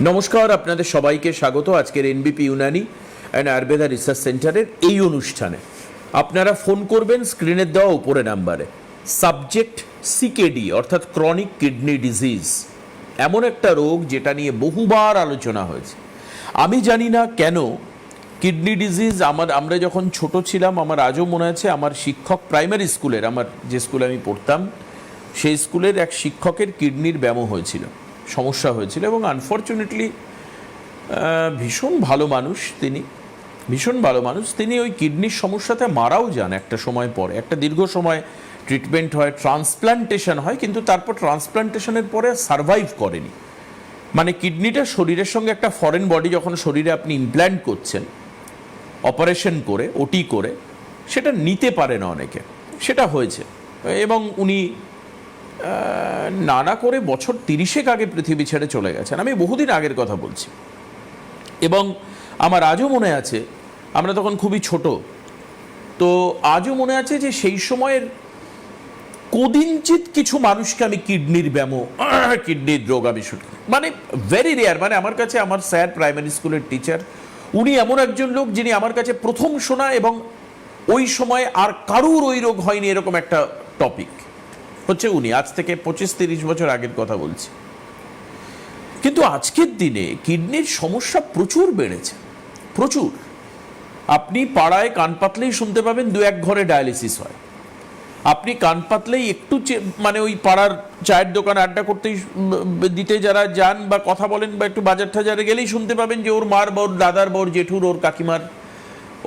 নমস্কার, আপনাদের সবাইকে স্বাগত আজকের এনবিপি ইউনানি অ্যান্ড আয়ুর্বেদা রিসার্চ সেন্টারের এই অনুষ্ঠানে। আপনারা ফোন করবেন স্ক্রিনের দেওয়া উপরে নাম্বারে। সাবজেক্ট সিকেডি অর্থাৎ ক্রনিক কিডনি ডিজিজ, এমন একটা রোগ যেটা নিয়ে বহুবার আলোচনা হয়েছে। আমি জানি না কেন কিডনি ডিজিজ আমরা যখন ছোট ছিলাম, আমার আজও মনে আছে, আমার শিক্ষক প্রাইমারি স্কুলের, আমার যে স্কুলে আমি পড়তাম সেই স্কুলের এক শিক্ষকের কিডনির ব্যামো হয়েছিল, সমস্যা হয়েছিল, এবং আনফর্চুনেটলি ভীষণ ভালো মানুষ তিনি ওই কিডনির সমস্যাতে মারাও যান একটা সময় পরে। একটা দীর্ঘ সময় ট্রিটমেন্ট হয়, ট্রান্সপ্লান্টেশন হয়, কিন্তু তারপর ট্রান্সপ্লান্টেশনের পরে সারভাইভ করেনি। মানে কিডনিটা শরীরের সঙ্গে একটা ফরেন বডি যখন শরীরে আপনি ইমপ্ল্যান্ট করছেন অপারেশন করে, ওটি করে, সেটা নিতে পারে না অনেকে, সেটা হয়েছে। এবং উনি নানা করে বছর 30 আগে পৃথিবী ছেড়ে চলে গেছেন। আমি বহুদিন আগের কথা বলছি, এবং আমার আজও মনে আছে, আমরা তখন খুবই ছোট, তো আজও মনে আছে যে সেই সময়ের কদিনচিত কিছু মানুষকে আমি কিডনির ব্যামো, কিডনির রোগ আমি শুনি, মানে ভেরি রেয়ার। মানে আমার কাছে আমার স্যার প্রাইমারি স্কুলের টিচার, উনি এমন একজন লোক যিনি আমার কাছে প্রথম শোনা, এবং ওই সময় আর কারুর ওই রোগ হয়নি এরকম একটা টপিক হচ্ছে উনি। আজ থেকে 25-30 বছর আগের কথা বলছি। কিন্তু আজকের দিনে কিডনির সমস্যা প্রচুর বেড়েছে, প্রচুর। আপনি পাড়ায় কান পাতলেই শুনতে পাবেন 2-1 ঘরে ডায়ালিসিস হয়। আপনি কান পাতলেই একটু মানে ওই পাড়ার চায়ের দোকানে আড্ডা করতেই দিতে যারা যান বা কথা বলেন বা একটু বাজার টাজারে গেলেই শুনতে পাবেন যে ওর মার বা ওর দাদার বা ওর জেঠুর, ওর কাকিমার,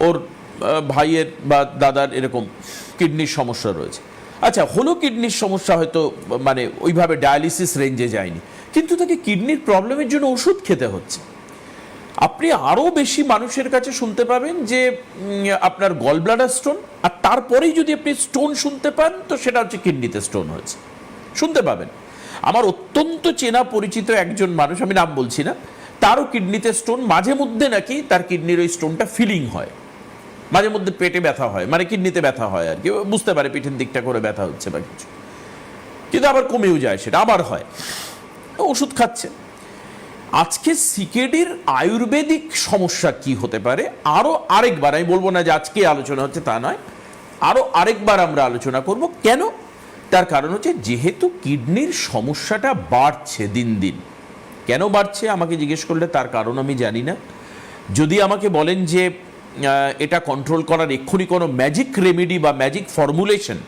ওর ভাইয়ের বা দাদার এরকম কিডনির সমস্যা রয়েছে। আচ্ছা, হলো কিডনির সমস্যা, হয়তো মানে ওইভাবে ডায়ালিসিস রেঞ্জে যায়নি, কিন্তু তাকে কিডনির প্রবলেমের জন্য ওষুধ খেতে হচ্ছে। আপনি আরও বেশি মানুষের কাছে শুনতে পাবেন যে আপনার গল ব্লাডার স্টোন, আর তারপরেই যদি আপনি স্টোন শুনতে পান তো সেটা হচ্ছে কিডনিতে স্টোন হয়েছে, শুনতে পাবেন। আমার অত্যন্ত চেনা পরিচিত একজন মানুষ, আমি নাম বলছি না, তারও কিডনিতে স্টোন। মাঝে মধ্যে নাকি তার কিডনির ওই স্টোনটা ফিলিং হয়, মাঝে মধ্যে পেটে ব্যথা হয়, মানে কিডনিতে ব্যথা হয় আর কি, বুঝতে পারে পিঠের দিকটা করে ব্যথা হচ্ছে বা কিছু, কিন্তু আবার কমেও যায়, সেটা আবার হয়, ওষুধ খাচ্ছে। আজকে সিকেডির আয়ুর্বেদিক সমস্যা কি হতে পারে আরো আরেকবার, আমি বলবো না যে আজকে আলোচনা হচ্ছে তা নয়, আরো আরেকবার আমরা আলোচনা করব। কেন? তার কারণ হচ্ছে যেহেতু কিডনির সমস্যাটা বাড়ছে দিন দিন। কেন বাড়ছে আমাকে জিজ্ঞেস করলে তার কারণ আমি জানি না। যদি আমাকে বলেন যে এটা কন্ট্রোল করার এক্ষুনি কোনো ম্যাজিক রেমেডি বা ম্যাজিক ফর্মুলেশন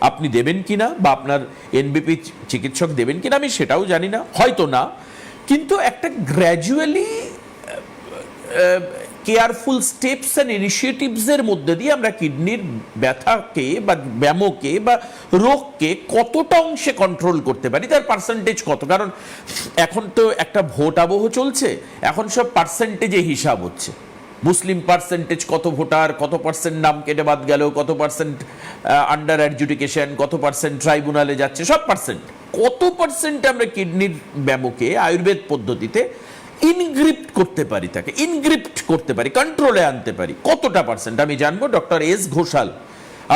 আপনি দেবেন কিনা, বা আপনার এনবিপি চিকিৎসক দেবেন কিনা, আমি সেটাও জানি না, হয়তো না। কিন্তু একটা গ্র্যাজুয়ালি কেয়ারফুল স্টেপস অ্যান্ড ইনিশিয়েটিভসের মধ্যে দিয়ে আমরা কিডনির ব্যথাকে বা ব্যামোকে বা রোগকে কতটা অংশে কন্ট্রোল করতে পারি, তার পার্সেন্টেজ কত। কারণ এখন তো একটা ভোট আবহ চলছে, এখন সব পার্সেন্টেজে হিসাব হচ্ছে। মুসলিম পার্সেন্টেজ কত ভোটার, কত পার্সেন্ট নাম কেটে বাদ গেল, কত পার্সেন্ট আন্ডার অ্যাডজুডিকেশন, কত পার্সেন্ট ট্রাইব্যুনালে যাচ্ছে, সব পার্সেন্ট। কত পার্সেন্ট আমরা কিডনির ব্যামোকে আয়ুর্বেদ পদ্ধতিতে ইনগ্রিপ্ট করতে পারি, তাকে ইনগ্রিপ্ট করতে পারি, কন্ট্রোলে আনতে পারি, কতটা পার্সেন্ট আমি জানবো। ডক্টর এস ঘোষাল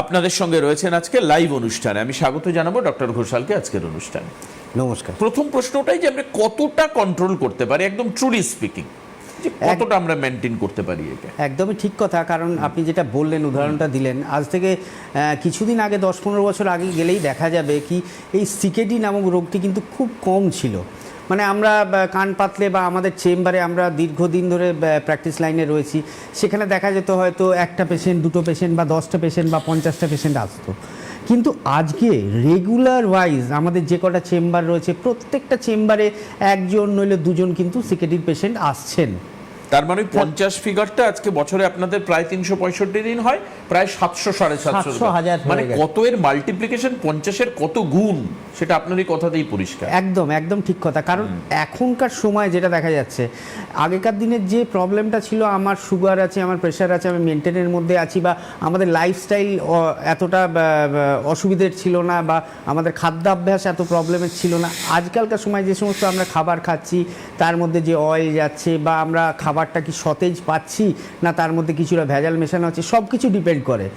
আপনাদের সঙ্গে রয়েছেন আজকে লাইভ অনুষ্ঠানে। আমি স্বাগত জানাবো ডক্টর ঘোষালকে আজকের অনুষ্ঠানে। নমস্কার। প্রথম প্রশ্নটাই যে আমরা কতটা কন্ট্রোল করতে পারি, একদম ট্রুলি স্পিকিং, যে কতটা আমরা মেনটেন করতে পারি এটা। একদমই ঠিক কথা, কারণ আপনি যেটা বললেন, উদাহরণটা দিলেন, আজ থেকে কিছুদিন আগে 10-15 বছর আগে গেলেই দেখা যাবে কি এই সিকেডি নামক রোগটি কিন্তু খুব কম ছিল। মানে আমরা কান পাতলে বা আমাদের চেম্বারে আমরা দীর্ঘদিন ধরে প্র্যাকটিস লাইনে রয়েছি, সেখানে দেখা যেত হয়তো 1টা পেশেন্ট, 2টো পেশেন্ট বা 10টা পেশেন্ট বা 50টা পেশেন্ট আসতো। কিন্তু আজকে রেগুলার ওয়াইজ আমাদের যে কটা চেম্বার রয়েছে, প্রত্যেকটা চেম্বারে 1জন নইলে 2জন কিন্তু সিকেডির পেশেন্ট আসছেন। তার মানে 50 ফিগারটা আজকে বছরে আপনাদের প্রায় 365 দিন হয়, প্রায় 700-750 মানে কত এর মাল্টিপ্লিকেশন, 50-এর কত গুণ, সেটা আপনারই কথাতেই পরিষ্কার। একদম ঠিক কথা। কারণ এখনকার সময় যেটা দেখা যাচ্ছে, আগেকার দিনের যে প্রবলেমটা ছিল, আমার সুগার আছে, আমার প্রেশার আছে, আমি মেনটেনের মধ্যে আছি, বা আমাদের লাইফস্টাইল এতটা অসুবিধের ছিল না, বা আমাদের খাদ্যাভ্যাস এত প্রবলেমের ছিল না। আজকালকার সময় যে সমস্ত আমরা খাবার খাচ্ছি, তার মধ্যে যে অয়েল যাচ্ছে, বা আমরা খাবারটা কি সতেজ পাচ্ছি না তার মধ্যে কিছুটা ভেজাল মেশানো হচ্ছে, সব কিছু ডিপেন্ড করে।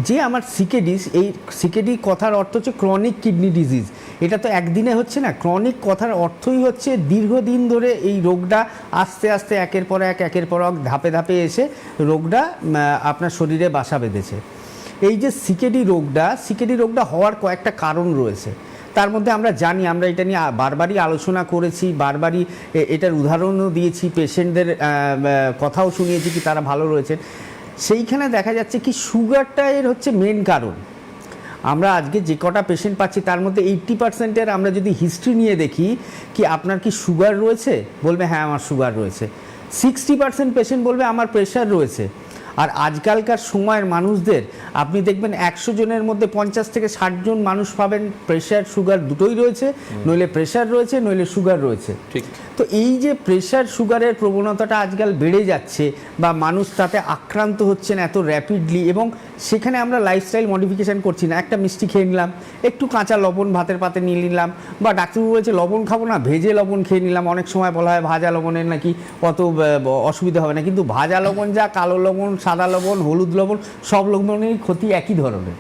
যে আমার সিকেডি, এই সিকেডি কথার অর্থ হচ্ছে ক্রনিক কিডনি ডিজিজ। এটা তো একদিনে হচ্ছে না, ক্রনিক কথার অর্থই হচ্ছে দীর্ঘদিন ধরে এই রোগটা আস্তে আস্তে একের পর এক ধাপে ধাপে এসে রোগটা আপনার শরীরে বাসা বেঁধেছে। এই যে সিকেডি রোগটা হওয়ার কয়েকটা কারণ রয়েছে। তার মধ্যে আমরা জানি, আমরা এটা নিয়ে বারবারই আলোচনা করেছি, বারবারই এটার উদাহরণও দিয়েছি, পেশেন্টদের কথাও শুনিয়েছি কি তারা ভালো রয়েছেন। সেইখানে দেখা যাচ্ছে কি সুগারটা এর হচ্ছে মেন কারণ। আমরা আজকে যে কটা পেশেন্ট পাচ্ছি তার মধ্যে 80%-এর আমরা যদি হিস্ট্রি নিয়ে দেখি কি আপনার কি সুগার রয়েছে, বলবে হ্যাঁ আমার সুগার রয়েছে। 60% পেশেন্ট বলবে আমার প্রেশার রয়েছে। আর আজকালকার সময়ের মানুষদের আপনি দেখবেন 100 জনের মধ্যে 50 থেকে 60 জন মানুষ পাবেন প্রেশার সুগার দুটোই রয়েছে, নইলে প্রেশার রয়েছে নইলে সুগার রয়েছে। ঠিক। তো এই যে প্রেশার সুগারের প্রবণতাটা আজকাল বেড়ে যাচ্ছে বা মানুষ তাতে আক্রান্ত হচ্ছেন এত র্যাপিডলি, এবং সেখানে আমরা লাইফস্টাইল মডিফিকেশান করছি না। একটা মিষ্টি খেয়ে নিলাম, একটু কাঁচা লবণ ভাতের পাতে নিয়ে নিলাম, বা ডাক্তারবাবু বলেছে লবণ খাবো না, ভেজে লবণ খেয়ে নিলাম। অনেক সময় বলা হয় ভাজা লবণের নাকি অত অসুবিধা হবে না, কিন্তু ভাজা লবণ যা কালো লবণ, সাদা লবণ, হলুদ লবণ, সব লবণেরই ক্ষতি একই ধরনের।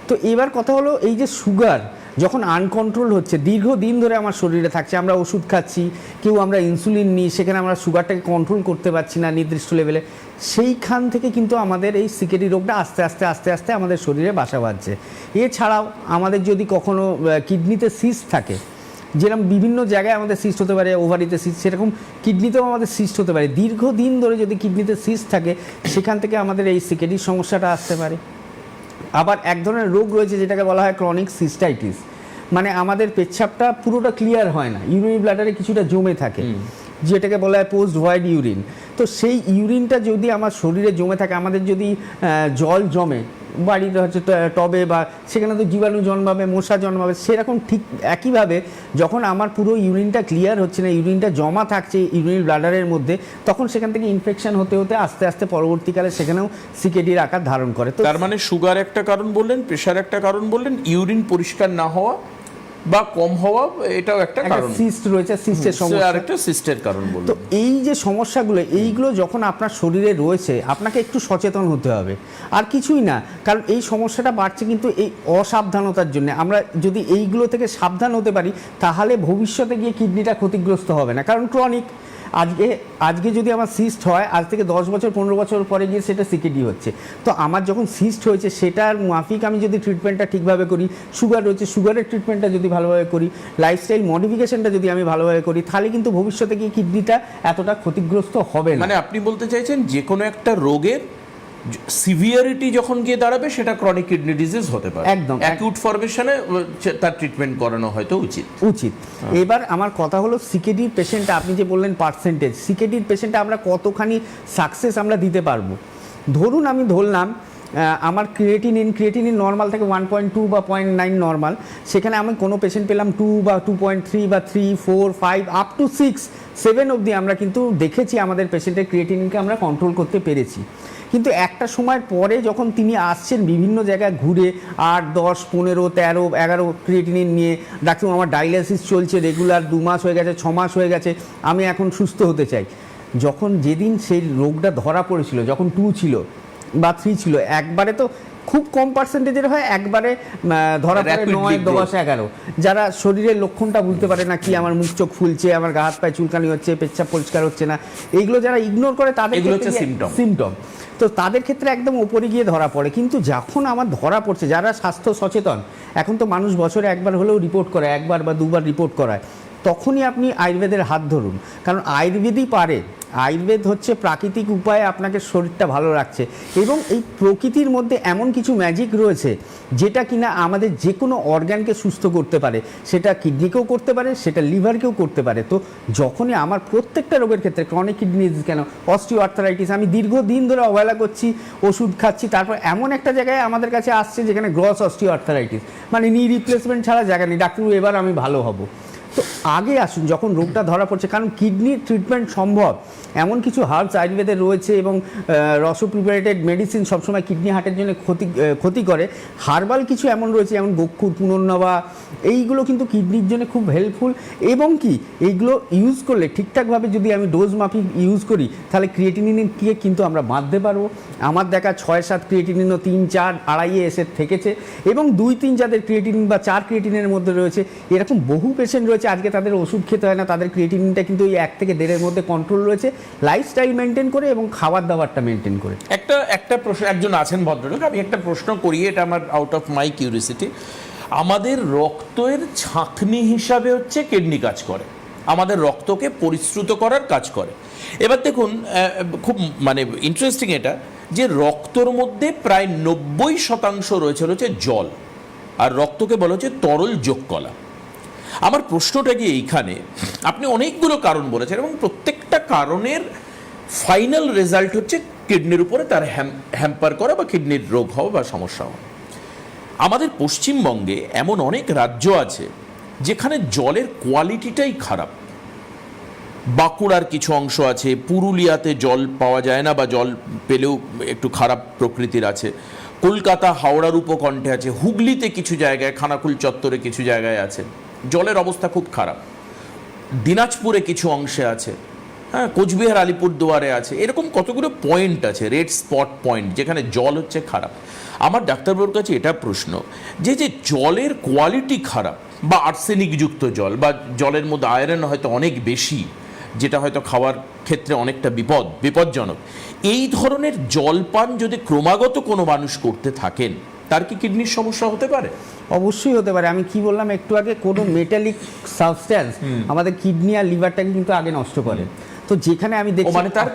তো এবার কথা হলো এই যে সুগার যখন আনকন্ট্রোল হচ্ছে, দীর্ঘদিন ধরে আমার শরীরে থাকছে, আমরা ওষুধ খাচ্ছি, কেউ আমরা ইনসুলিন নিই, সেখানে আমরা সুগারটাকে কন্ট্রোল করতে পারছি না নির্দিষ্ট লেভেলে, সেইখান থেকে কিন্তু আমাদের এই সিকেডি রোগটা আস্তে আস্তে আমাদের শরীরে বাসা বাঁধছে। এছাড়াও আমাদের যদি কখনো কিডনিতে সিস্ট থাকে, যেরকম বিভিন্ন জায়গায় আমাদের সিস্ট হতে পারে, ওভারিতে সিস্ট, সেরকম কিডনিতেও আমাদের সিস্ট হতে পারে। দীর্ঘদিন ধরে যদি কিডনিতে সিস্ট থাকে সেখান থেকে আমাদের এই সিকেডির সমস্যাটা আসতে পারে। আবার এক ধরনের রোগ রয়েছে যেটাকে বলা হয় ক্রনিক সিস্টাইটিস, মানে আমাদের পেচ্ছাপটা পুরোটা ক্লিয়ার হয় না, ইউরিনারি ব্লাডারে কিছুটা জমে থাকে, যেটাকে বলা হয় পোস্ট ভয়েড ইউরিন। তো সেই ইউরিনটা যদি আমার শরীরে জমে থাকে, আমাদের যদি জল জমে বাড়িতে হচ্ছে টবে, বা সেখানে তো জীবাণু জন্মাবে, মশা জন্মাবে, সেরকম ঠিক একইভাবে যখন আমার পুরো ইউরিনটা ক্লিয়ার হচ্ছে না, ইউরিনটা জমা থাকছে ইউরিনারি ব্লাডারের মধ্যে, তখন সেখান থেকে ইনফেকশন হতে হতে আস্তে আস্তে পরবর্তীকালে সেখানেও সিকেডির আকার ধারণ করে। তো তার মানে সুগার একটা কারণ বললেন, প্রেশার একটা কারণ বললেন, ইউরিন পরিষ্কার না হওয়া বা কম হওয়া এটাও একটা কারণ, সিস্ট রয়েছে, সিস্টের সমস্যা, আরেকটা সিস্টের কারণ বললেন। তো এই যে সমস্যাগুলো, এইগুলো যখন আপনার শরীরে রয়েছে আপনাকে একটু সচেতন হতে হবে, আর কিছুই না। কারণ এই সমস্যাটা বাড়ছে কিন্তু এই অসাবধানতার জন্য। আমরা যদি এইগুলো থেকে সাবধান হতে পারি তাহলে ভবিষ্যতে গিয়ে কিডনিটা ক্ষতিগ্রস্ত হবে না। কারণ ক্রনিক আজকে যদি আমার সিস্ট হয়, আজ থেকে 10 বছর 15 বছর পরে গিয়ে সেটা সিকেডি হচ্ছে। তো আমার যখন সিস্ট হয়েছে সেটার মাফিক আমি যদি ট্রিটমেন্টটা ঠিকভাবে করি, সুগার রয়েছে সুগারের ট্রিটমেন্টটা যদি ভালোভাবে করি, লাইফস্টাইল মডিফিকেশনটা যদি আমি ভালোভাবে করি, তাহলে কিন্তু ভবিষ্যতে গিয়ে কিডনিটা এতটা ক্ষতিগ্রস্ত হবে না। মানে আপনি বলতে চাইছেন যে কোনো একটা রোগের সিভিয়ারিটি যখন গিয়ে দাঁড়াবে সেটা ক্রনিক কিডনি ডিজিজ হতে পারে, একদম অ্যাকিউট ফরমেশনে তার ট্রিটমেন্ট করানো হয়তো উচিত। এবার আমার কথা হলো সিকেডির পেশেন্ট, আপনি যে বললেন পার্সেন্টেজ, সিকেডির পেশেন্টে আমরা কতখানি সাকসেস আমরা দিতে পারবো। ধরুন আমি ধরলাম আমার ক্রিয়েটিনিন নর্মাল থেকে 1.2 বা 0.9 নর্মাল, সেখানে আমি কোনো পেশেন্ট পেলাম 2 বা 2.3 বা 3, 4, 5 আপ টু 6, 7 অবধি আমরা কিন্তু দেখেছি আমাদের পেশেন্টের ক্রিয়েটিনিনকে আমরা কন্ট্রোল করতে পেরেছি। কিন্তু একটা সময়ের পরে যখন তিনি আসছেন বিভিন্ন জায়গায় ঘুরে 8, 10, 15, 13, 11 ক্রিয়েটিনিন নিয়ে, ডাক্তার আমার ডায়ালিসিস চলছে রেগুলার, 2 মাস হয়ে গেছে, 6 মাস হয়ে গেছে, আমি এখন সুস্থ হতে চাই। যখন যেদিন সেই রোগটা ধরা পড়েছিল, যখন 2 ছিল বা 3 ছিল, একবারে তো খুব কম পার্সেন্টেজের হয়, একবারে ধরা পড়ে 9, 10, 11, যারা শরীরের লক্ষণটা বুঝতে পারে না, কি আমার মুখ চোখ ফুলছে, আমার গা হাত পায়ে চুলকানি হচ্ছে, পেচ্ছাপ পরিষ্কার হচ্ছে না, এইগুলো যারা ইগনোর করে তাদের সিমটম, তো তাদের ক্ষেত্রে একদম ওপরে গিয়ে ধরা পড়ে। কিন্তু যখন আমার ধরা পড়ছে, যারা স্বাস্থ্য সচেতন, এখন তো মানুষ বছরে একবার হলেও রিপোর্ট করে, একবার বা 2বার রিপোর্ট করায়, তখনই আপনি আয়ুর্বেদের হাত ধরুন। কারণ আয়ুর্বেদই পারে, আয়ুর্বেদ হচ্ছে প্রাকৃতিক উপায়ে আপনাকে শরীরটা ভালো রাখছে, এবং এই প্রকৃতির মধ্যে এমন কিছু ম্যাজিক রয়েছে যেটা কিনা আমাদের যে কোনো অর্গানকে সুস্থ করতে পারে, সেটা কিডনিকেও করতে পারে, সেটা লিভারকেও করতে পারে। তো যখনই আমার প্রত্যেকটা রোগের ক্ষেত্রে ক্রনিক কিডনি ডিজিজ কেন, অস্টিও আর্থারাইটিস, আমি দীর্ঘদিন ধরে অবহেলা করছি, ওষুধ খাচ্ছি, তারপর এমন একটা জায়গায় আমাদের কাছে আসছে যেখানে গ্রস অস্টিও আর্থারাইটিস, মানে নি রিপ্লেসমেন্ট ছাড়া জায়গা নেই, ডাক্তারবাবু এবার আমি ভালো হব। তো আগে আসুন যখন রোগটা ধরা পড়ছে, কারণ কিডনির ট্রিটমেন্ট সম্ভব এমন কিছু হার্বস আয়ুর্বেদে রয়েছে, এবং রসোপ্রিপারেটেড মেডিসিন সবসময় কিডনি হার্টের জন্য ক্ষতি করে। হার্বাল কিছু এমন রয়েছে যেমন গক্ষুর, পুনর্নবা, এইগুলো কিন্তু কিডনির জন্য খুব হেল্পফুল। এবং কি এইগুলো ইউজ করলে ঠিকঠাকভাবে যদি আমি ডোজ মাফিক ইউজ করি, তাহলে ক্রিয়েটিনিনকে কিন্তু আমরা বাঁধতে পারবো। আমার দেখা 6-7 ক্রিয়েটিনিনও 3-4 আড়াইয়ে এসে থেকেছে, এবং 2-3 যাদের ক্রিয়েটিনিন বা 4 ক্রিয়েটিনের মধ্যে রয়েছে, এরকম বহু পেশেন্ট রয়েছে আজকে তাদের ওষুধ খেতে হয় না, তাদের ক্রিয়েটিনিনটা কিন্তু ওই 1 থেকে 1.5-এর মধ্যে কন্ট্রোল রয়েছে, লাইফস্টাইল মেনটেন করে এবং খাবার দাবারটা মেনটেন করে। একটা প্রশ্ন, একজন আছেন ভদ্রলোক, আমি একটা প্রশ্ন করি, এটা আমার আউট অফ মাই কিউরিসিটি। আমাদের রক্তের ছাঁকনি হিসাবে হচ্ছে কিডনি কাজ করে, আমাদের রক্তকে পরিশ্রুত করার কাজ করে। এবার দেখুন, খুব মানে ইন্টারেস্টিং এটা, যে রক্তর মধ্যে প্রায় 90% রয়েছে জল, আর রক্তকে বলা হচ্ছে তরল যোগকলা। আমার প্রশ্নটা কি এইখানে, আপনি অনেকগুলো কারণ বলেছেন এবং প্রত্যেকটা কারণের ফাইনাল রেজাল্ট হচ্ছে কিডনির উপরে তার হ্যাম্পার করা বা কিডনির রোগ হওয়া বা সমস্যা হওয়া। আমাদের পশ্চিমবঙ্গে এমন অনেক রাজ্য আছে যেখানে জলের কোয়ালিটিটাই খারাপ। বাঁকুড়ার কিছু অংশ আছে, পুরুলিয়াতে জল পাওয়া যায় না বা জল পেলেও একটু খারাপ প্রকৃতির আছে, কলকাতা হাওড়ার উপকণ্ঠে আছে, হুগলিতে কিছু জায়গায়, খানাকুল চত্বরে কিছু জায়গায় আছে, জলের অবস্থা খুব খারাপ, দিনাজপুরে কিছু অংশে আছে, হ্যাঁ, কোচবিহার আলিপুরদুয়ারে আছে। এরকম কতগুলো পয়েন্ট আছে, রেড স্পট পয়েন্ট, যেখানে জল হচ্ছে খারাপ। আমার ডাক্তারবাবুর কাছে এটা প্রশ্ন, যে জলের কোয়ালিটি খারাপ বা আর্সেনিকযুক্ত জল, বা জলের মধ্যে আয়রন হয়তো অনেক বেশি, যেটা হয়তো খাওয়ার ক্ষেত্রে অনেকটা বিপজ্জনক, এই ধরনের জলপান যদি ক্রমাগত কোনো মানুষ করতে থাকেন, তার কি কিডনির সমস্যা হতে পারে? অবশ্যই হতে পারে। আমি কি বললাম একটু আগে, কোনো মেটালিক সাবস্ট্যান্স আমাদের কিডনি আর লিভারটাকে কিন্তু আগে নষ্ট করে। তো যেখানে আমি দেখি, মানে তার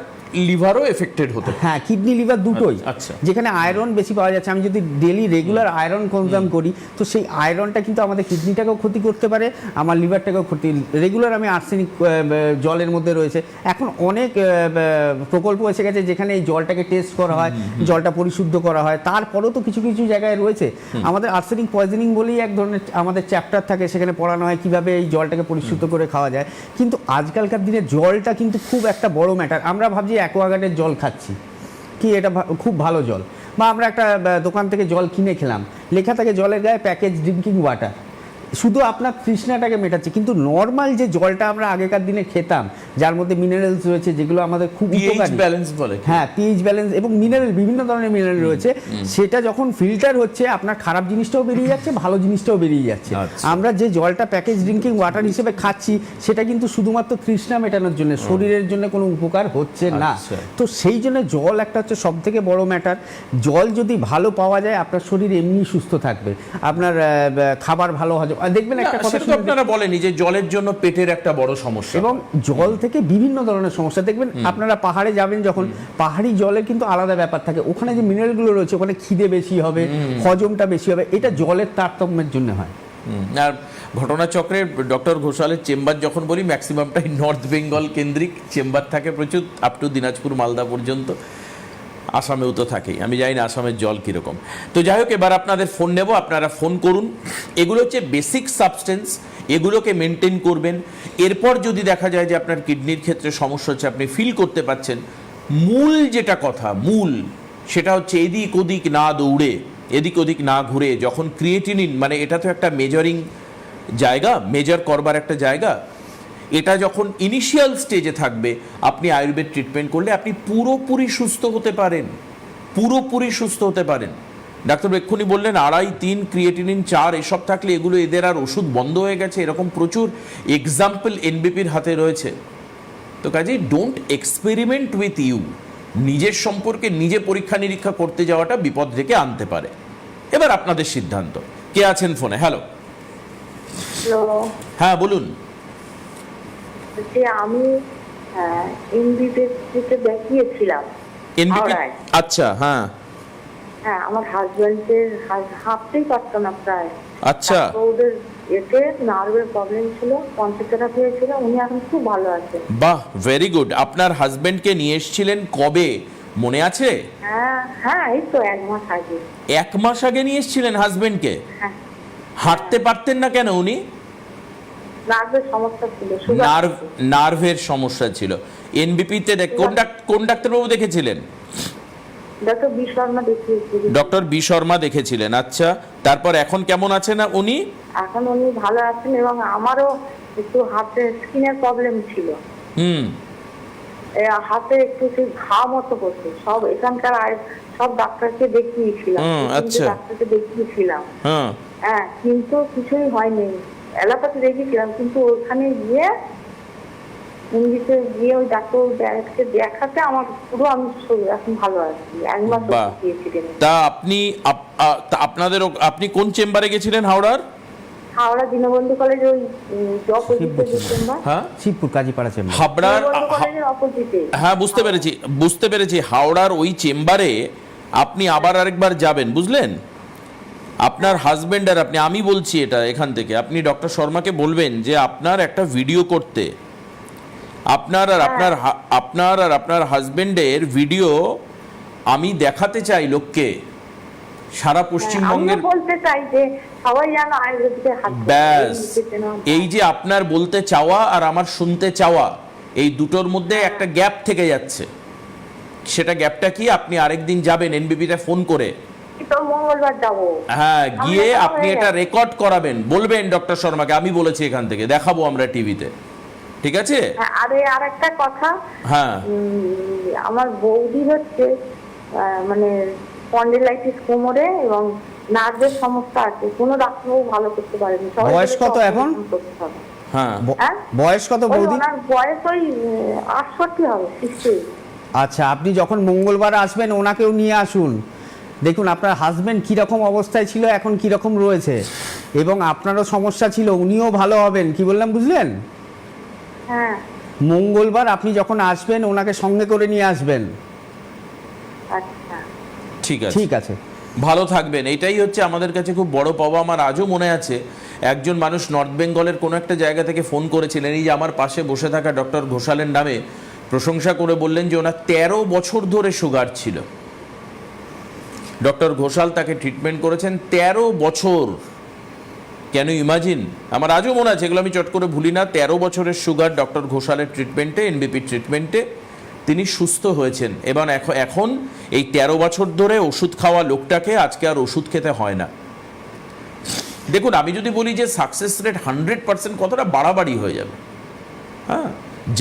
লিভারও এফেক্টেড হতে, হ্যাঁ, কিডনি লিভার দুটোই। আচ্ছা, যেখানে আয়রন বেশি পাওয়া যাচ্ছে, আমি যদি ডেলি রেগুলার আয়রন কনজাম করি, তো সেই আয়রনটা কিন্তু আমাদের কিডনিটাকেও ক্ষতি করতে পারে, আমার লিভারটাকেও ক্ষতি। রেগুলার আমি আর্সেনিক জলের মধ্যে রয়েছে, এখন অনেক প্রকল্প এসে গেছে যেখানে এই জলটাকে টেস্ট করা হয়, জলটা পরিশুদ্ধ করা হয়। তারপরেও তো কিছু কিছু জায়গায় রয়েছে আমাদের আর্সেনিক পয়জনিং বলেই এক ধরনের আমাদের চ্যাপ্টার থাকে, সেখানে পড়ানো হয় কিভাবে এই জলটাকে পরিশুদ্ধ করে খাওয়া যায়। কিন্তু আজকালকার দিনে জলটা কিন্তু খুব একটা বড় ম্যাটার। আমরা ভাবছি অ্যাকোয়াগার্ডের জল খাচ্ছি, কি এটা খুব ভালো জল, বা আমরা একটা দোকান থেকে জল কিনে খেলাম, লেখা থাকে জলের গায়ে প্যাকেজ ড্রিঙ্কিং ওয়াটার, শুধু আপনার তৃষ্ণাটাকে মেটাচ্ছে। কিন্তু নর্মাল যে জলটা আমরা আগেকার দিনে খেতাম, যার মধ্যে মিনারেলস রয়েছে, যেগুলো আমাদের খুব উপকারী, ব্যালেন্স বলে, হ্যাঁ, পিএইচ ব্যালেন্স এবং মিনারেল, বিভিন্ন ধরনের মিনারেল রয়েছে, সেটা যখন ফিল্টার হচ্ছে, আপনার খারাপ জিনিসটাও বেরিয়ে যাচ্ছে, ভালো জিনিসটাও বেরিয়ে যাচ্ছে। আমরা যে জলটা প্যাকেজ ড্রিঙ্কিং ওয়াটার হিসেবে খাচ্ছি, সেটা কিন্তু শুধুমাত্র তৃষ্ণা মেটানোর জন্য, শরীরের জন্য কোনো উপকার হচ্ছে না। তো সেই জন্য জল একটা হচ্ছে সব থেকে বড় ম্যাটার। জল যদি ভালো পাওয়া যায়, আপনার শরীর এমনি সুস্থ থাকবে, আপনার খাবার ভালো হজম। দেখবেন একটা কথা আপনারা বলেনি যে জলের জন্য পেটের একটা বড় সমস্যা, এবং জল থেকে বিভিন্ন ধরনের সমস্যা। দেখবেন আপনারা পাহাড়ে যাবেন যখন, পাহাড়ি জলের কিন্তু আলাদা ব্যাপার থাকে, ওখানে যে মিনারেলগুলো রয়েছে, ওখানে খিদে বেশি হবে, হজমটা বেশি হবে, এটা জলের তারতম্যের জন্য হয়। আর ঘটনাচক্রে ডক্টর ঘোষালের চেম্বার যখন বলি, ম্যাক্সিমামটাই নর্থ বেঙ্গল কেন্দ্রিক চেম্বার থাকে প্রচুর, আপ টু দিনাজপুর মালদা পর্যন্ত, আসামেও তো থাকেই। আমি জানি না আসামের জল কীরকম। তো যাই হোক, এবার আপনাদের ফোন নেব, আপনারা ফোন করুন। এগুলো হচ্ছে বেসিক সাবস্টেন্স, এগুলোকে মেনটেন করবেন। এরপর যদি দেখা যায় যে আপনার কিডনির ক্ষেত্রে সমস্যা হচ্ছে, আপনি ফিল করতে পাচ্ছেন, মূল যেটা কথা, মূল সেটা হচ্ছে এদিক ওদিক না দৌড়ে, এদিক ওদিক না ঘুরে, যখন ক্রিয়েটিনিন, মানে এটা তো একটা মেজারিং জায়গা, মেজার করবার একটা জায়গা, এটা যখন ইনিশিয়াল স্টেজে থাকবে, আপনি আয়ুর্বেদ ট্রিটমেন্ট করলে আপনি পুরোপুরি সুস্থ হতে পারেন, পুরোপুরি সুস্থ হতে পারেন। ডাক্তার এক্ষুনি বললেন 2.5, 3 ক্রিয়েটিনিন 4 এসব থাকলে এগুলো এদের আর ওষুধ বন্ধ হয়ে গেছে, এরকম প্রচুর এক্সাম্পল এনবিপির হাতে রয়েছে। তো কাজেই ডোন্ট এক্সপেরিমেন্ট উইথ ইউ, নিজের সম্পর্কে নিজে পরীক্ষা নিরীক্ষা করতে যাওয়াটা বিপদ ডেকে আনতে পারে। এবার আপনাদের সিদ্ধান্ত। কে আছেন ফোনে? হ্যালো, হ্যাঁ বলুন। আমি এনবিপিতে দেখিয়েছিলাম। আচ্ছা, হ্যাঁ হ্যাঁ, আমার হাজবেন্ডের হাঁটতেই পারতো না প্রায়। আচ্ছা, ওদের নার্ভের প্রবলেম ছিল, পঞ্চথেরাপি হয়েছিল, উনি এখন খুব ভালো আছেন। বাহ, ভেরি গুড। আপনার হাজবেন্ডকে নিয়ে এসেছিলেন কবে, মনে আছে? হ্যাঁ হ্যাঁ, এই তো 1 মাস আগে। 1 মাস আগে নিয়ে এসেছিলেন হাজবেন্ডকে? হ্যাঁ। হাঁটতে পারতেন না কেন উনি? নার্ভের সমস্যা ছিল, সুগার নার্ভের সমস্যা ছিল। এনবিপিতে কোন ডাক্তারবাবু দেখেছিলেন? ডক্টর বি শর্মা দেখিয়েছি। ডক্টর বি শর্মা দেখেছিলেন, আচ্ছা। তারপর এখন কেমন আছেন উনি? এখন উনি ভালো আছেন, এবং আমারও একটু হাতে স্কিনের প্রবলেম ছিল। হাতে একটু সেই ঘা মতো করছে। সব এখানকার সব ডাক্তারকে দেখিয়েছিলাম, ডাক্তারকে দেখিয়েছিলাম, হ্যাঁ, কিন্তু কিছুই হয়নি। এলাকাতে দেখিয়েছিলাম, কিন্তু ওখানে গিয়ে ইংলিশে গিয়ে ওই ডাক্তারকে দেখাতে আমার পুরো আমি এখন ভালো আছি। 1 মাস দিয়েছিলেন। তা আপনি কোন চেম্বারে গেছিলেন হাওড়ার? হাওড়া দীনবন্ধু কলেজ ওই অপোজিটে যে চেম্বার, হ্যাঁ, শিবপুর কাজীপাড়া চেম্বার, হাবড়ার কলেজের অপোজিটে। হ্যাঁ, বুঝতে পেরেছি। হাওড়ার ওই চেম্বারে আপনি আবার আরেকবার যাবেন, বুঝলেন? আপনার হাজবেন্ড আর আপনি, আমি বলছি এটা এখান থেকে, আপনি ডক্টর শর্মাকে বলবেন যে আপনার একটা ভিডিও করতে, আপনার আর আপনার হাজবেন্ডের ভিডিও আমি দেখাতে চাই লোককে, সারা পশ্চিমবঙ্গের। বলতে চাই যে সবাই যেন আয়ুর্বেদিকে হাত দেয়। ব্যাস, এই যে আপনার বলতে চাওয়া আর আমার শুনতে চাওয়া, এই দুটোর মধ্যে একটা গ্যাপ থেকে যাচ্ছে। সেটা গ্যাপটা কি? আপনি আরেকদিন যাবেন এনবিপিতে ফোন করে, মঙ্গলবার যাবো, হ্যাঁ, গিয়ে আপনি এটা রেকর্ড করাবেন, বলবেন ডক্টর শর্মাকে আমি বলেছি, এখান থেকে দেখাবো আমরা টিভিতে, ঠিক আছে? আর একটা কথা, হ্যাঁ, আমার বৌদি হচ্ছে মানে স্পন্ডিলাইটিস কোমরে এবং নার্ভের সমস্যা আছে, কোনো ডাক্তারবাবু ভালো করতে পারেনি। বয়স কত এখন? হ্যাঁ, বয়স কত বৌদি? ওনার বয়স ওই 68 হবে, 60। আচ্ছা, আপনি যখন মঙ্গলবার আসবেন ওনাকেও নিয়ে আসুন। দেখুন আপনার হাজবেন্ড কীরকম অবস্থায় ছিল, এখন কীরকম রয়েছে, এবং আপনারও সমস্যা ছিল, উনিও ভালো হবেন। কি বললাম বুঝলেন? হ্যাঁ, মঙ্গলবার আপনি যখন আসবেন ওনাকে সঙ্গে করে নিয়ে আসবেন। আচ্ছা, ঠিক আছে, ভালো থাকবেন। এটাই হচ্ছে আমাদের কাছে খুব বড় পাওয়া। আমার আজও মনে আছে একজন মানুষ নর্থ বেঙ্গলের কোনো একটা জায়গা থেকে ফোন করেছিলেন, এই যে আমার পাশে বসে থাকা ডক্টর ঘোষালের নামে প্রশংসা করে বললেন যে ওনার 13 বছর ধরে সুগার ছিল। ডক্টর ঘোষাল তাকে ট্রিটমেন্ট করেছেন 13 বছর। Can you imagine? আমার আজও মনে আছে, এগুলো আমি চট করে ভুলি না। 13 বছরের সুগার ডক্টর ঘোষালের ট্রিটমেন্টে, এনবিপি ট্রিটমেন্টে তিনি সুস্থ হয়েছেন। এবং এখন এই 13 বছর ধরে ওষুধ খাওয়া লোকটাকে আজকে আর ওষুধ খেতে হয় না। দেখুন, আমি যদি বলি যে সাকসেস রেট 100%, কতটা বাড়াবাড়ি হয়ে যাবে। হ্যাঁ,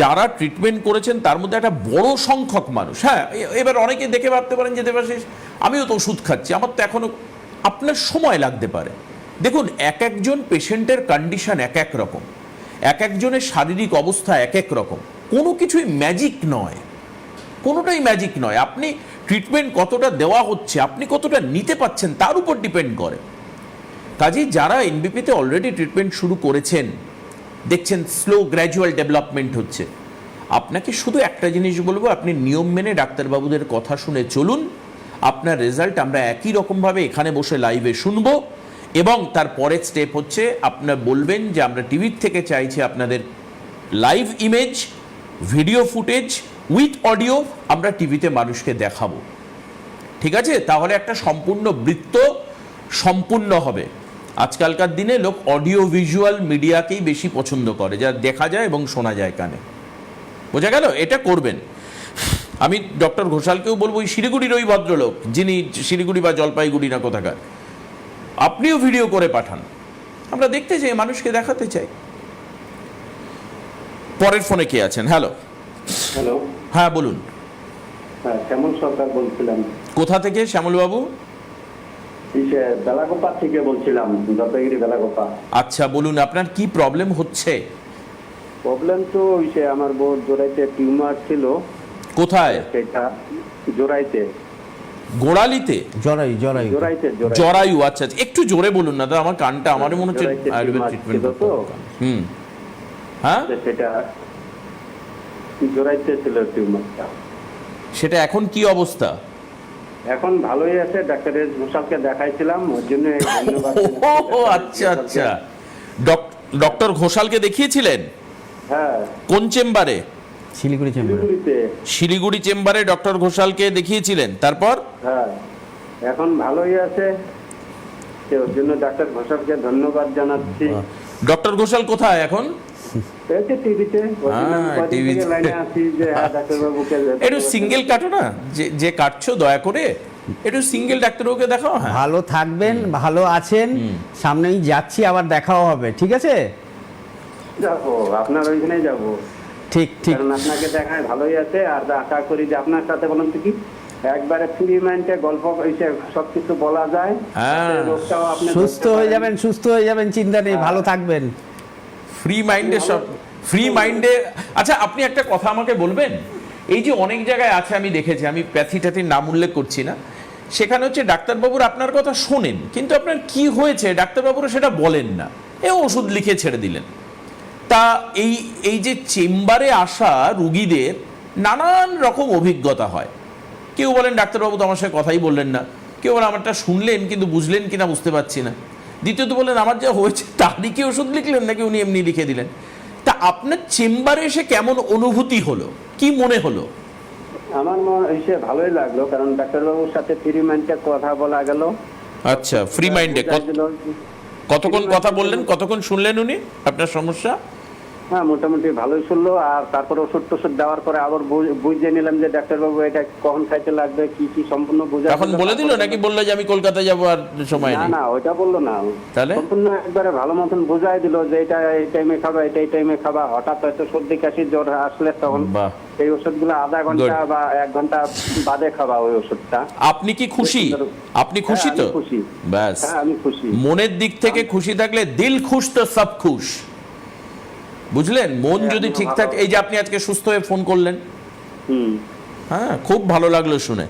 যারা ট্রিটমেন্ট করেছেন তার মধ্যে একটা বড় সংখ্যক মানুষ, হ্যাঁ, এবার অনেকে দেখে ভাবতে পারেন যে দেবাশিস আমিও তো ওষুধ খাচ্ছি, আমার তো এখনো, আপনার সময় লাগতে পারে। দেখুন, একজন পেশেন্টের কন্ডিশন এক রকম, একজনের শারীরিক অবস্থা এক রকম, কোনো কিছুই ম্যাজিক নয়, কোনোটাই ম্যাজিক নয়। আপনি ট্রিটমেন্ট কতটা দেওয়া হচ্ছে, আপনি কতটা নিতে পাচ্ছেন তার উপর ডিপেন্ড করে। কাজেই যারা এনবিপিতে অলরেডি ট্রিটমেন্ট শুরু করেছেন, দেখছেন স্লো গ্র্যাজুয়াল ডেভেলপমেন্ট হচ্ছে, আপনাকে শুধু একটা জিনিস বলবো, আপনি নিয়ম মেনে ডাক্তারবাবুদের কথা শুনে চলুন। আপনার রেজাল্ট আমরা একই রকমভাবে এখানে বসে লাইভে শুনবো, এবং তার পরের স্টেপ হচ্ছে আপনার বলবেন যে আমরা টিভির থেকে চাইছি আপনাদের live image, video footage with audio আমরা টিভিতে মানুষকে দেখাবো, ঠিক আছে? তাহলে একটা সম্পূর্ণ বৃত্ত সম্পূর্ণ হবে। আজকালকার দিনে লোক অডিও ভিজুয়াল মিডিয়াকেই বেশি পছন্দ করে, যা দেখা যায় এবং শোনা যায় কানে। বোঝা গেল? এটা করবেন। আমি ডক্টর ঘোষালকেও বলবো, ওই শিলিগুড়ির ওই ভদ্রলোক, যিনি শিলিগুড়ি বা জলপাইগুড়ি না কোথাকার, আপনিও ভিডিও করে পাঠান, আমরা দেখতে চাই, মানুষকে দেখাতে চাই। পরের ফোনে কে আছেন? হ্যালো। হ্যালো, হ্যাঁ বলুন। হ্যাঁ, শ্যামল সরকার বলছিলাম। কোথা থেকে শ্যামলবাবু? বেলাগোপা থেকে বলছিলাম, জলপাইগুড়ি বেলাগোপা। আচ্ছা, বলুন আপনার কি প্রবলেম হচ্ছে? প্রবলেম তো আমার বউর জোড়াইতে টিউমার ছিল। কোথায়? সেটা জোড়াইতে। গোড়ালিতে? জরায়ু। জরায়ু, আচ্ছা, একটু জোরে বলুন না, তো আমার কানটা, আমারই মনে হচ্ছে আয়ুর্বেদ ট্রিটমেন্ট তো। হ্যাঁ, সেটা জোড়াইতে ছিল টিউমারটা। সেটা এখন কি অবস্থা? এখন ভালোই আছে, ডাক্তারের ঘোষালকে দেখাইছিলাম, ওর জন্য ধন্যবাদ। আচ্ছা, ডক্টর ঘোষালকে দেখিয়েছিলেন? হ্যাঁ। কোন চেম্বারে? শিলিগুড়ি চেম্বারে ডক্টর ঘোষালকে দেখিয়েছিলেন, তারপর? হ্যাঁ, এখন ভালোই আছে, ওর জন্য ডাক্তার ঘোষালকে ধন্যবাদ জানাচ্ছি। ডক্টর ঘোষাল কোথায় এখন? পেয়েছে টিভিতে, টিভিতে। লাইনে আছি যে ডাক্তারবাবুকে একটু সিঙ্গেল কাটো না, যে কাটছো দয়া করে একটু সিঙ্গেল ডাক্তারবাবুকে দেখাও। হ্যাঁ, ভালো থাকবেন, ভালো আছেন, সামনেই যাচ্ছি, আবার দেখাও হবে, ঠিক আছে? যাবো, আপনার ওইখানেই যাবো, ঠিক ঠিক। কারণ আপনাকে দেখায় ভালোই আছে। আর আশা করি যে আপনার সাথে বলুন তো কি একবারে ফ্রি মাইন্ডে গল্প এসে সবকিছু বলা যায়, হ্যাঁ। রোগটাও আপনি সুস্থ হয়ে যাবেন, সুস্থ হয়ে যাবেন, চিন্তা নেই, ভালো থাকবেন। ফ্রি মাইন্ডে সব, ফ্রি মাইন্ডে। আচ্ছা, আপনি একটা কথা আমাকে বলবেন, এই যে অনেক জায়গায় আছে আমি দেখেছি, আমি প্যাথি ট্যাথির নাম উল্লেখ করছি না, সেখানে হচ্ছে ডাক্তারবাবুর আপনার কথা শোনেন, কিন্তু আপনার কি হয়েছে ডাক্তারবাবুরা সেটা বলেন না, ওষুধ লিখে ছেড়ে দিলেন। তা এই যে চেম্বারে আসা রুগীদের নানান রকম অভিজ্ঞতা হয়। কেউ বলেন ডাক্তারবাবু তো আমার সাথে কথাই বললেন না, কেউ বলেন আমারটা শুনলেন কিন্তু বুঝলেন কিনা বুঝতে পারছি না, দ্বিতীয়ত বলেন আমার যা হয়েছে তারই কি ওষুধ লিখলেন নাকি উনি এমনি লিখে দিলেন। তা আপনার চেম্বারে এসে কেমন অনুভূতি হলো, কি মনে হলো? আমার মনে হয়েছে ভালোই লাগলো, কারণ ডাক্তারবাবুর সাথে ফ্রি মাইন্ডে কথা বলা গেল। আচ্ছা, ফ্রি মাইন্ডে কতক্ষণ কথা বললেন, কতক্ষণ শুনলেন উনি আপনার সমস্যা? হ্যাঁ, মোটামুটি ভালোই শুনলো। আর তারপর ওষুধ টষুধ দেওয়ার পরে আবার বুঝে নিলাম যে ডাক্তারবাবু এটা কখন খাইতে লাগবে কি কি সম্পূর্ণ বুঝা। এখন বলে দিল নাকি বললো যে আমি কলকাতা যাবো আর সময় না নেই? না, ওইটা বললো না, তাহলে সম্পূর্ণ একবারে ভালো মতন বুঝাই দিল যে এটা এই টাইমে খাবা, এটা এই টাইমে খাবা। হঠাৎ হয়তো সর্দি কাশি জ্বর আসলে তখন বাহ, এই ওষুধগুলো আধা ঘন্টা Good. বা 1 ঘন্টা বাদে খাবা ওই ওষুধটা। আপনি কি খুশি? আপনি খুশি হ্যাঁ, তো? আমি খুশি। ব্যাস, হ্যাঁ, আমি খুশি। মনের দিক থেকে খুশি থাকলে দিল খুশ তো সব খুশ, বুঝলেন? মন যদি ঠিক থাকে, এই যে আপনি আজকে সুস্থ হয়ে ফোন করলেন, হুম। হ্যাঁ, খুব ভালো লাগলো শুনে।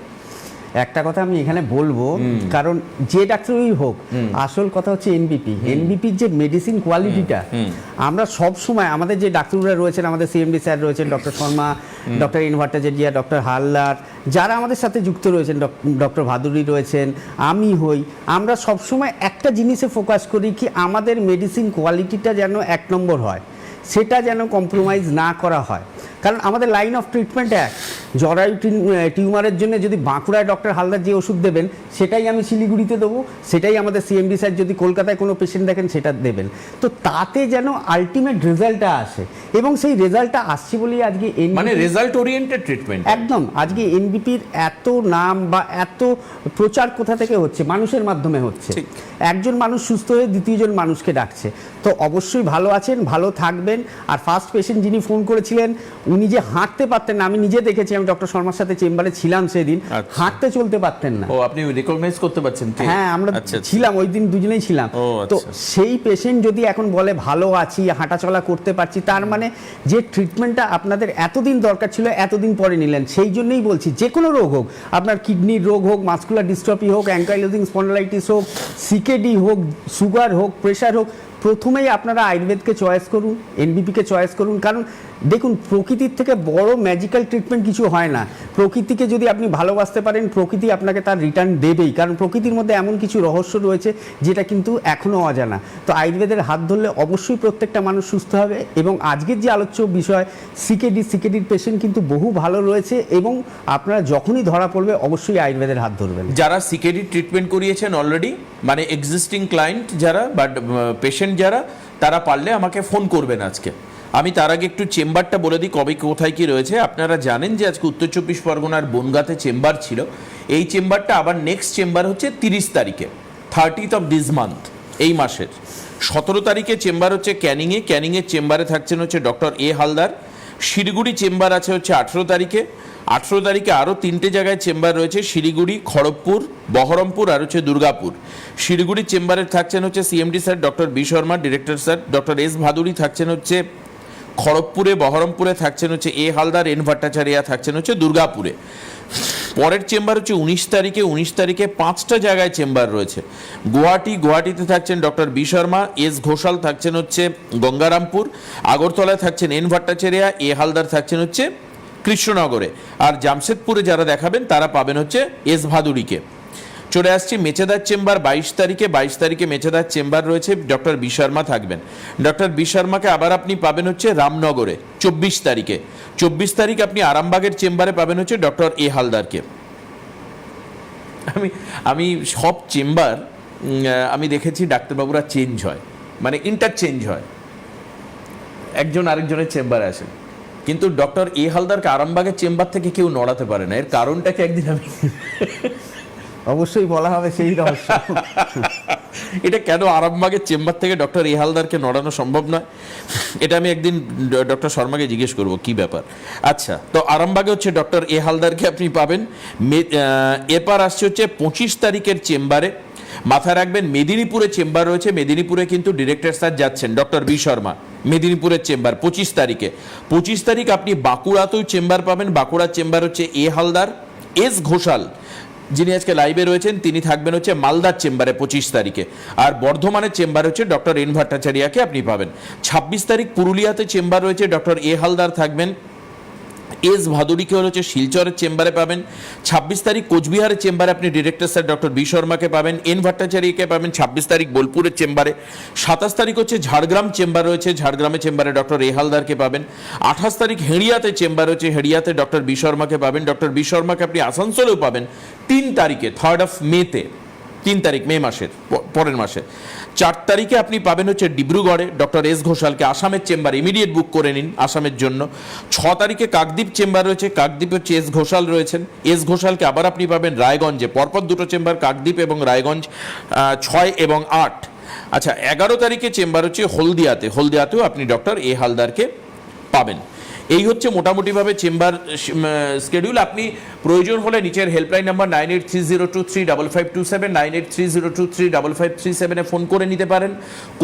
একটা কথা আমি এখানে বলবো, কারণ যে ডাক্তারই হোক, আসল কথা হচ্ছে এনবিপির যে মেডিসিন কোয়ালিটিটা, আমরা সব সময় আমাদের যে ডাক্তাররা রয়েছেন, আমাদের সিএমডি স্যার রয়েছেন, ডক্টর শর্মা, ডক্টর ইনভার্টাজেরিয়া, ডক্টর হালদার, যারা আমাদের সাথে যুক্ত রয়েছেন, ডক্টর ভাদুরী রয়েছেন, আমি হই, আমরা সব সময় একটা জিনিসে ফোকাস করি কি আমাদের মেডিসিন কোয়ালিটিটা যেন 1 নম্বর হয়, সেটা যেন কম্প্রোমাইজ না করা হয়। কারণ আমাদের লাইন অফ ট্রিটমেন্ট এক, জরায়ু টিউমারের জন্য যদি বাঁকুড়ায় ডক্টর হালদার যে ওষুধ দেবেন সেটাই আমি শিলিগুড়িতে দেবো, সেটাই আমাদের সিএমডি স্যার যদি কলকাতায় কোনো পেশেন্ট দেখেন সেটা দেবেন। তো তাতে যেন আলটিমেট রেজাল্টটা আসে, এবং সেই রেজাল্টটা আসছে বলেই আজকে মানে রেজাল্ট ওরিয়েন্টেড ট্রিটমেন্ট। একদম আজকে এনবিপির এত নাম বা এত প্রচার কোথা থেকে হচ্ছে, মানুষের মাধ্যমে হচ্ছে। ঠিক। একজন মানুষ সুস্থ হয়ে দ্বিতীয়জন মানুষকে ডাকছে। তো অবশ্যই ভালো আছেন, ভালো থাকবেন। আর ফার্স্ট পেশেন্ট যিনি ফোন করেছিলেন, উনি যে হাঁটতে পারতেন না, আমি নিজে দেখেছি, আমি ডক্টর শর্মার সাথে চেম্বারে ছিলাম সেদিন, আচ্ছা। হাঁটতে চলতে পারতেন না। ও, আপনি রিকগনাইজ করতে পারছেন কি? হ্যাঁ, আমরা আচ্ছা, আচ্ছা। ছিলাম ওই দিন, দুজনেই ছিলাম। ও, তো আচ্ছা। সেই পেশেন্ট যদি এখন বলে ভালো আছি, হাঁটাচলা করতে পারছি, তার মানে যে ট্রিটমেন্টটা আপনাদের এতদিন দরকার ছিল এতদিন পরে নিলেন। সেই জন্যই বলছি, যে কোনো রোগ হোক, আপনার কিডনির রোগ হোক, মাসকুলার ডিস্ট্রফি হোক, অ্যাঙ্কাইলোজিং স্পন্ডালাইটিস হোক, সিকেডি হোক, সুগার হোক, প্রেশার হোক, প্রথমেই আপনারা আয়ুর্বেদকে চয়েস করুন, এনবিপিকে চয়েস করুন। কারণ দেখুন, প্রকৃতির থেকে বড় ম্যাজিক্যাল ট্রিটমেন্ট কিছু হয় না। প্রকৃতিকে যদি আপনি ভালোবাসতে পারেন, প্রকৃতি আপনাকে তার রিটার্ন দেবেই, কারণ প্রকৃতির মধ্যে এমন কিছু রহস্য রয়েছে যেটা কিন্তু এখনও অজানা। তো আয়ুর্বেদের হাত ধরলে অবশ্যই প্রত্যেকটা মানুষ সুস্থ হবে। এবং আজকের যে আলোচ্য বিষয় সিকেডির পেশেন্ট কিন্তু বহু ভালো রয়েছে, এবং আপনারা যখনই ধরা পড়বে অবশ্যই আয়ুর্বেদের হাত ধরবেন। যারা সিকেডি ট্রিটমেন্ট করিয়েছেন অলরেডি, মানে এক্সিস্টিং ক্লায়েন্ট যারা বা পেশেন্ট যারা, তারা পারলে আমাকে ফোন করবেন আজকে। আমি তার আগে একটু চেম্বারটা বলে দিই, কবে কোথায় কি রয়েছে। আপনারা জানেন যে আজকে উত্তর 24 পরগনার বনগাঁতে চেম্বার ছিল। এই চেম্বারটা আবার নেক্সট চেম্বার হচ্ছে 30 তারিখে, 30th of this month, এই মাসের 17 তারিখে চেম্বার হচ্ছে ক্যানিংয়ের চেম্বারে থাকছেন হচ্ছে doctor A Haldar. Siliguri chamber আছে হচ্ছে 18 তারিখে। 18 তারিখে আরও 3টে জায়গায় চেম্বার রয়েছে, শিলিগুড়ি, খড়গপুর, বহরমপুর আর হচ্ছে দুর্গাপুর। শিলিগুড়ির চেম্বারে থাকছেন হচ্ছে CMD sir doctor B Sharma, director sir doctor S Bhaduri থাকছেন হচ্ছে খড়গপুরে, বহরমপুরে থাকছেন হচ্ছে এ হালদার, এন ভট্টাচার্যা থাকছেন হচ্ছে দুর্গাপুরে। পরের চেম্বার হচ্ছে 19 তারিখে 5টা জায়গায় চেম্বার রয়েছে। গুয়াহাটিতে থাকছেন doctor B Sharma, S Ghoshal থাকছেন হচ্ছে গঙ্গারামপুর, আগরতলায় থাকছেন এন ভট্টাচার্যা, এ হালদার থাকছেন হচ্ছে কৃষ্ণনগরে, আর জামশেদপুরে যারা দেখাবেন তারা পাবেন হচ্ছে এস ভাদুরীকে। চলে আসছি মেচেদার চেম্বার 22 তারিখে মেচেদার চেম্বার রয়েছে, ডক্টর বি শর্মা থাকবেন। ডক্টর বি শর্মাকে আবার আপনি পাবেন হচ্ছে রামনগরে 24 তারিখ আপনি আরামবাগের চেম্বারে পাবেন হচ্ছে ডক্টর এ হালদারকে। আমি সব চেম্বার আমি দেখেছি ডাক্তারবাবুরা চেঞ্জ হয়, মানে ইন্টারচেঞ্জ হয়, একজন আরেকজনের চেম্বারে আসেন, কিন্তু ডক্টর এ হালদারকে আরামবাগের চেম্বার থেকে কেউ নড়াতে পারে না। এর কারণটাকে একদিন আমি অবশ্যই বলা হবে সেই রহস্য। এটা কেন আরামবাগের চেম্বার থেকে ডক্টর এ হালদারকে নড়ানো সম্ভব নয়, এটা আমি একদিন ডক্টর শর্মাকে জিজ্ঞেস করব কি ব্যাপার। আচ্ছা, তো আরামবাগে হচ্ছে ডক্টর এ হালদারকে আপনি পাবেন। এরপর আসছে হচ্ছে 25 তারিখের চেম্বারে। মাথায় রাখবেন মেদিনীপুরে চেম্বার রয়েছে, মেদিনীপুরে কিন্তু ডিরেক্টর স্যার যাচ্ছেন ডক্টর বি শর্মা, মেদিনীপুরের চেম্বার 25 তারিখে। 25 তারিখ আপনি বাঁকুড়াতেও চেম্বার পাবেন, বাঁকুড়ার চেম্বার হচ্ছে এ হালদার। এস ঘোষাল যিনি আজকে লাইভে রয়েছেন তিনি থাকবেন হচ্ছে মালদার চেম্বারে 25 তারিখে। আর বর্ধমানের চেম্বার হচ্ছে ডক্টর এন ভট্টাচার্যকে আপনি পাবেন। 26 তারিখ পুরুলিয়াতে চেম্বার রয়েছে, ডক্টর এ হালদার থাকবেন। এস ভাদুরীকে হচ্ছে শিলচরের চেম্বারে পাবেন। 26 তারিখ কোচবিহারের চেম্বারে আপনি ডিরেক্টর স্যার ডক্টর বি শর্মাকে পাবেন, এন ভট্টাচার্যকে পাবেন 26 তারিখ বোলপুরের চেম্বারে। 27 তারিখ হচ্ছে ঝাড়গ্রাম চেম্বার রয়েছে, ঝাড়গ্রামের চেম্বারে ডক্টর এ হালদারকে পাবেন। 28 তারিখ হেড়িয়াতে চেম্বার রয়েছে, হেড়িয়াতে ডক্টর বি শর্মাকে পাবেন। ডক্টর বি শর্মাকে আপনি আসানসোলেও পাবেন 3 তারিখে, 3rd of May-তে, 3 তারিখ মে মাসের পরের মাসে। 4 তারিখে আপনি পাবেন হচ্ছে ডিব্রুগড়ে ডক্টর এস ঘোষালকে, আসামের চেম্বার ইমিডিয়েট বুক করে নিন আসামের জন্য। 6 তারিখে কাকদ্বীপ চেম্বার রয়েছে, কাকদ্বীপ হচ্ছে এস ঘোষাল রয়েছেন, এস ঘোষালকে আবার আপনি পাবেন রায়গঞ্জে, পরপর দুটো চেম্বার কাকদ্বীপ এবং রায়গঞ্জ 6 এবং 8। আচ্ছা, 11 তারিখে চেম্বার হচ্ছে হলদিয়াতে, হলদিয়াতেও আপনি ডক্টর এ হালদারকে পাবেন। এই হচ্ছে মোটামুটিভাবে চেম্বার স্কেডিউল। আপনি প্রয়োজন হলে নিচের হেল্পলাইন নাম্বার 9830235527, 9830235537 ফোন করে নিতে পারেন।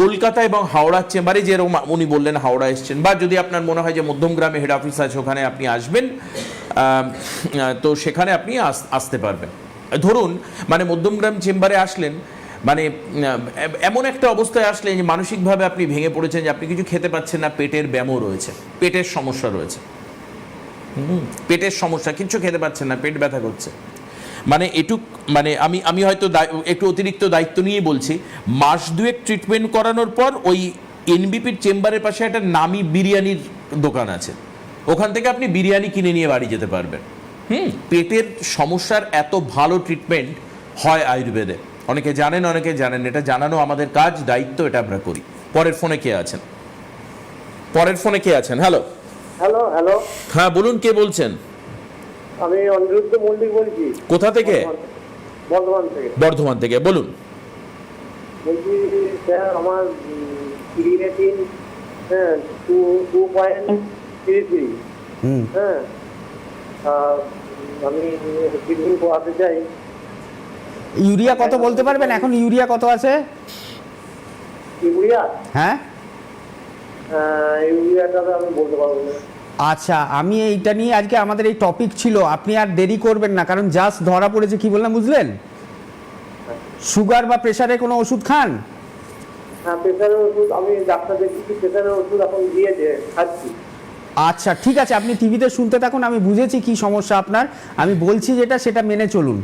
কলকাতা এবং হাওড়ার চেম্বারে, যেরকম উনি বললেন হাওড়া এসছেন, বা যদি আপনার মনে হয় যে মধ্যমগ্রামে হেড অফিস আছে ওখানে আপনি আসবেন, তো সেখানে আপনি আসতে পারবেন। ধরুন মানে মধ্যমগ্রাম চেম্বারে আসলেন, মানে এমন একটা অবস্থায় আসলে যে মানসিকভাবে আপনি ভেঙে পড়েছেন, যে আপনি কিছু খেতে পাচ্ছেন না, পেটের ব্যামো রয়েছে, পেটের সমস্যা রয়েছে, পেটের সমস্যা, কিছু খেতে পাচ্ছেন না, পেট ব্যথা করছে, মানে এটুক, মানে আমি হয়তো একটু অতিরিক্ত দায়িত্ব নিয়ে বলছি, মাস 2 ট্রিটমেন্ট করানোর পর ওই এনবিপির চেম্বারের পাশে একটা নামি বিরিয়ানির দোকান আছে, ওখান থেকে আপনি বিরিয়ানি কিনে নিয়ে বাড়ি যেতে পারবেন। পেটের সমস্যার এত ভালো ট্রিটমেন্ট হয় আয়ুর্বেদে। অনেকে জানেন, অনেকে জানেন, এটা জানানো আমাদের কাজ, দায়িত্ব, এটা আমরা করি। পরের ফোনে কে আছেন? হ্যালো হ্যালো হ্যালো হ্যাঁ বলুন, কে বলছেন? আমি অনিরুদ্ধ মল্লিক বলছি। কোথা থেকে? বর্ধমান থেকে বলুন। বলছি স্যার, আমার ক্রিয়েটিন 2.33, হ্যাঁ, আমি ট্রিটমেন্ট করাতে চাই। ইউরিয়া কত বলতে পারবেন এখন? ইউরিয়া কত আছে? ইউরিয়া, হ্যাঁ, ইউরিয়াটা আমি বলতে পারবো না। আচ্ছা, আমি এইটা নিয়ে আজকে আমাদের এই টপিক ছিল, আপনি আর দেরি করবেন না, কারণ জাস্ট ধরা পড়েছে। কি বললাম বুঝলেন? সুগার বা প্রেশারের কোনো ওষুধ খান? হ্যাঁ, প্রেশারের ওষুধ আমি ডাক্তার দেখেছি, প্রেশারের ওষুধ এখন দিয়েছে, খাচ্ছি। আচ্ছা ঠিক আছে, আপনি টিভিতে শুনতে থাকুন, আমি বুঝেছি কি সমস্যা আপনার, আমি বলছি যেটা সেটা মেনে চলুন।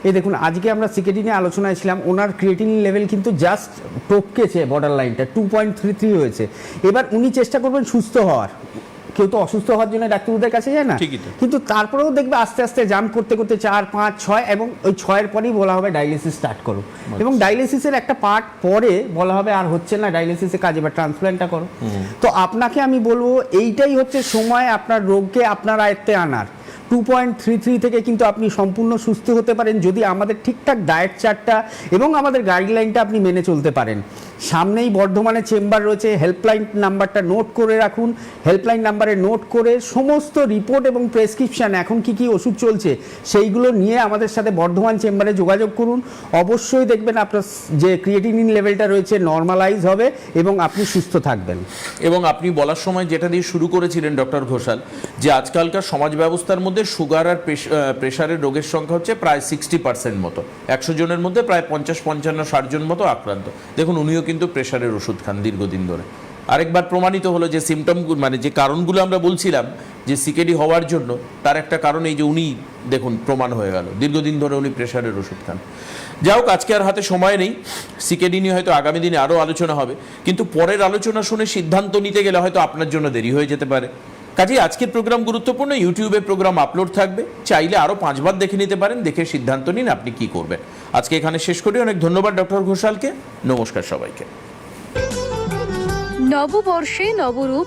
এই দেখুন, আজকে আমরা সিকেডি নিয়ে আলোচনায় ছিলাম, ওনার ক্রিয়েটিন লেভেল কিন্তু জাস্ট টপকেছে বর্ডার লাইনটা, 2.33 হয়েছে। এবার উনি চেষ্টা করবেন সুস্থ হওয়ার, কেউ তো অসুস্থ হওয়ার জন্য ডাক্তারদের কাছে যায় না, কিন্তু তারপরেও দেখবে আস্তে আস্তে জাম করতে করতে 4, 5, 6 এবং ওই 6-এর পরেই বলা হবে ডায়ালিসিস স্টার্ট করো, এবং ডায়ালিসিসের একটা পার্ট পরে বলা হবে আর হচ্ছে না ডায়ালিসিসের কাজ, এবার ট্রান্সপ্ল্যান্টটা করো। তো আপনাকে আমি বলবো এইটাই হচ্ছে সময় আপনার রোগকে আপনার আয়ত্তে আনার। 2.33 থেকে কিন্তু আপনি সম্পূর্ণ সুস্থ হতে পারেন যদি আমাদের ঠিকঠাক ডায়েট চার্টটা এবং আমাদের গাইডলাইনটা আপনি মেনে চলতে পারেন। সামনেই বর্ধমানে চেম্বার রয়েছে, হেল্পলাইন নাম্বারটা নোট করে রাখুন, হেল্পলাইন নাম্বারে নোট করে সমস্ত রিপোর্ট এবং প্রেসক্রিপশান, এখন কি কি ওষুধ চলছে সেইগুলো নিয়ে আমাদের সাথে বর্ধমান চেম্বারে যোগাযোগ করুন। অবশ্যই দেখবেন আপনার যে ক্রিয়েটিনিন লেভেলটা রয়েছে নর্মালাইজ হবে এবং আপনি সুস্থ থাকবেন। এবং আপনি বলার সময় যেটা দিয়ে শুরু করেছিলেন ডক্টর ঘোষাল, যে আজকালকার সমাজ ব্যবস্থার মধ্যে সুগার আর প্রেশারের রোগের সংখ্যা হচ্ছে প্রায় 60% মতো, 100 জনের মধ্যে প্রায় 50, 55, 60 জন মতো আক্রান্ত। দেখুন উনিও কিন্তু প্রেশারের ওষুধ খান দীর্ঘদিন ধরে। আরেকবার প্রমাণিত হলো যে সিমটম, মানে যে কারণগুলো আমরা বলছিলাম যে সিকেডি হওয়ার জন্য, তার একটা কারণ এই যে উনি দেখুন প্রমাণ হয়ে গেল, দীর্ঘদিন ধরে উনি প্রেশারের ওষুধ খান। যাই হোক, আজকে আর হাতে সময় নেই, সিকেডি নিয়ে হয়তো আগামী দিনে আরও আলোচনা হবে, কিন্তু পরের আলোচনা শুনে সিদ্ধান্ত নিতে গেলে হয়তো আপনার জন্য দেরি হয়ে যেতে পারে। কাজেই আজকের প্রোগ্রাম গুরুত্বপূর্ণ, ইউটিউবে প্রোগ্রাম আপলোড থাকবে, চাইলে আরও 5 বার দেখে নিতে পারেন, দেখে সিদ্ধান্ত নিন আপনি কি করবেন। আজকে এখানে শেষ করি, অনেক ধন্যবাদ ডক্টর ঘোষালকে, নমস্কার সবাইকে। নববর্ষে নবরূপ